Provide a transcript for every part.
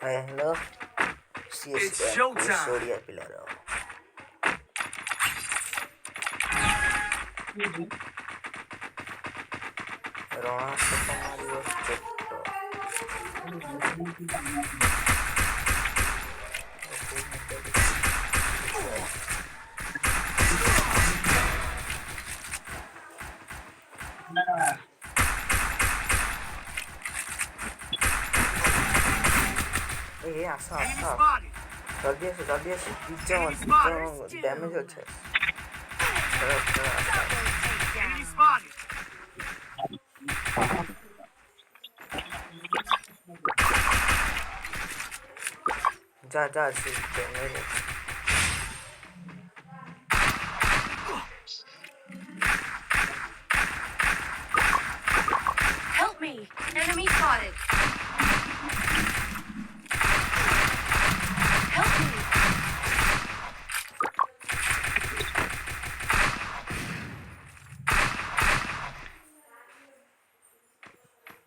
Hello, It's CSM showtime. Soria Pilaro. Rona Sakamari was Chotto. Asa, Enemy asa. spotted. जल्दी से Enemy pizza spotted. Damage अच्छे Enemy spotted. जा अच्छी damage Help me! Enemy spotted! Help me!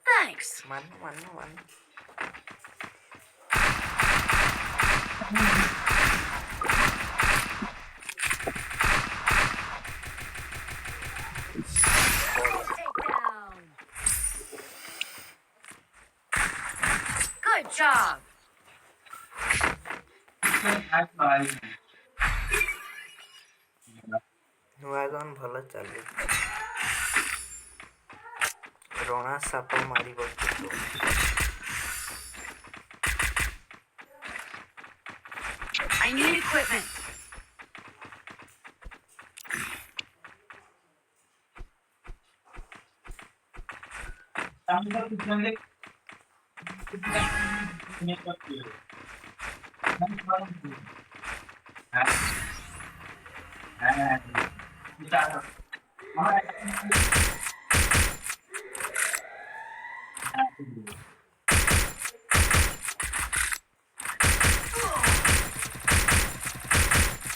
Thanks! मानो Takedown! Good job! नुआगन भल चली रोना shop मारी I need equipment.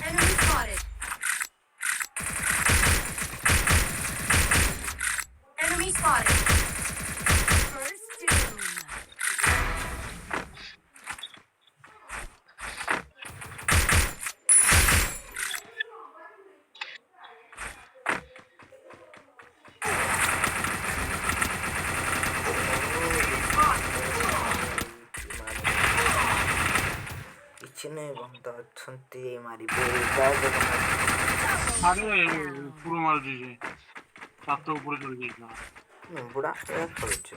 Enemy spotted. Enemy spotted. First doom. इच्छने बंदा छंती मारी बेकार আরে পুরো মারা দিয়েছে সাতটা উপরে চলে গেছিল बुड़ा एक करूच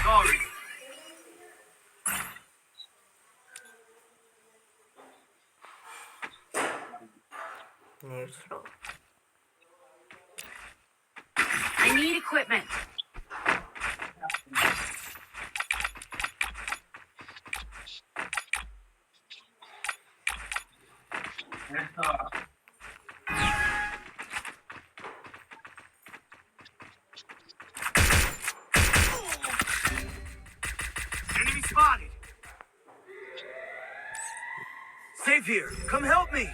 Sorry. Net slow I need equipment. Enemy spotted. Safe here. Come help me.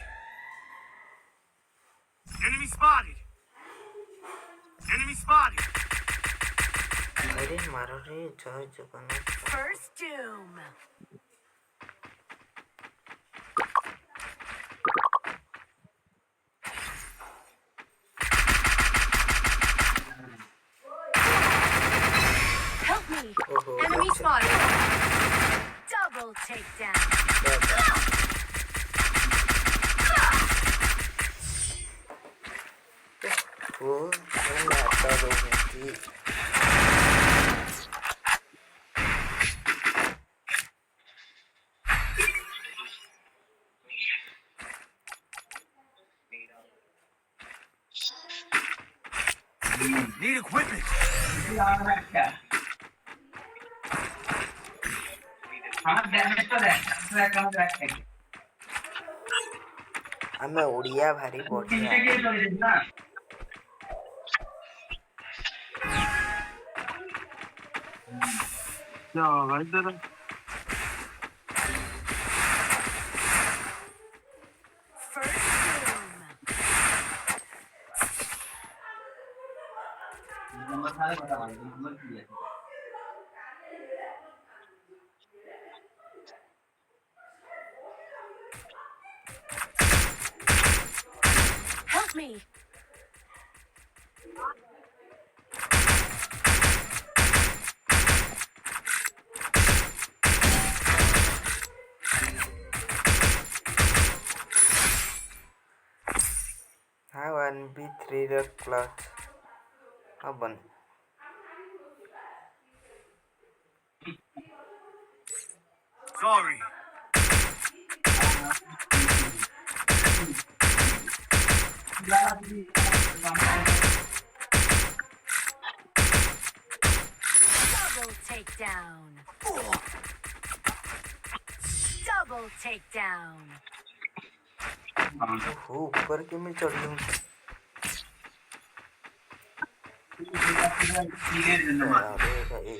Enemy spotted. Enemy spotted. अरे मारो रे जय Jagannath First doom. Help me! ओहो Enemy spotted. Double takedown. वो मैं आता हूँ Need equipment. ଆମେ ଓଡ଼ିଆ ଭାରି ବଢିଆ क्या होगा इधर First doom. Help me! हा 1v3 ର କ୍ଲଚ୍ ହବନି। Sorry. Double takedown! Double takedown! ଓହୋ ଉପରେ କେମିତି ଚଢିଲୁ? ଆରେ ଭାଇ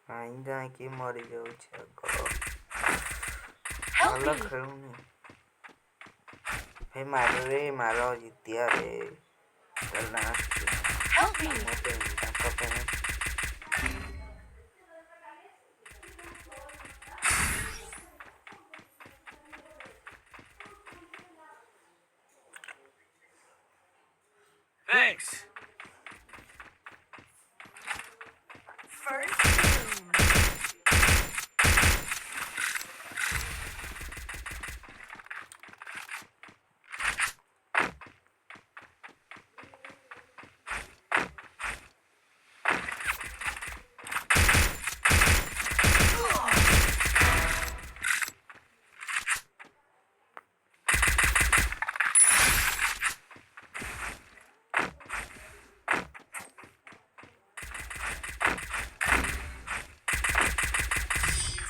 କାହିଁ ଯାଇକି ମରିଯାଉଛି ଆଗ। ଭଲ ଖେଳୁନି ଭାଇ, ମାରରେ ମାର ଜିତିଆ ରେ Help me! ତାଙ୍କ ପାଇଁ Thanks. First doom!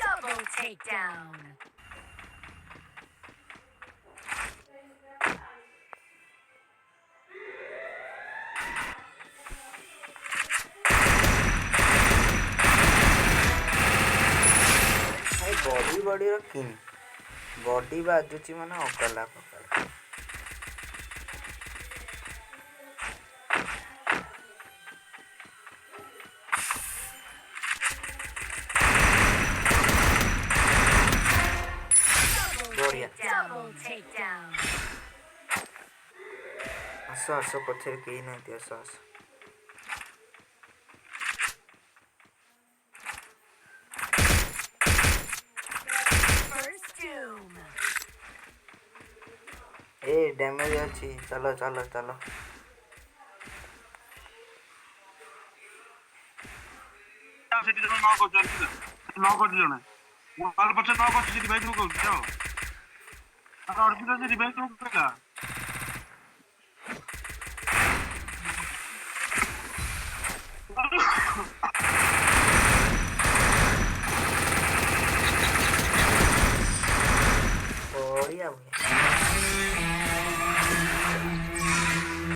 Double takedown! ଭାଇ ବଡି ରଖିନି, ବଡି ବାଜୁଛି ମାନେ ଅକଲା ପକଲା। ବଢିଆ Double takedown! ଆସ ଆସ, ପଛରେ କେହି ନାହାନ୍ତି, ଆସ ଆସ। First doom! ଏ ଡ୍ୟାମେଜ ଅଛି, ଚାଲ ଚାଲ ଚାଲ। ସେଠି ଜଣେ ନ କରୁଛି, ନ କରୁଛି ଜଣେ ପଛରେ ନ କରୁଛି, ସେଠି ଭାଇ କହୁଛି ଯାଅ ଅର୍ଜୁନ ରିଭାଇଜ କହିଲା।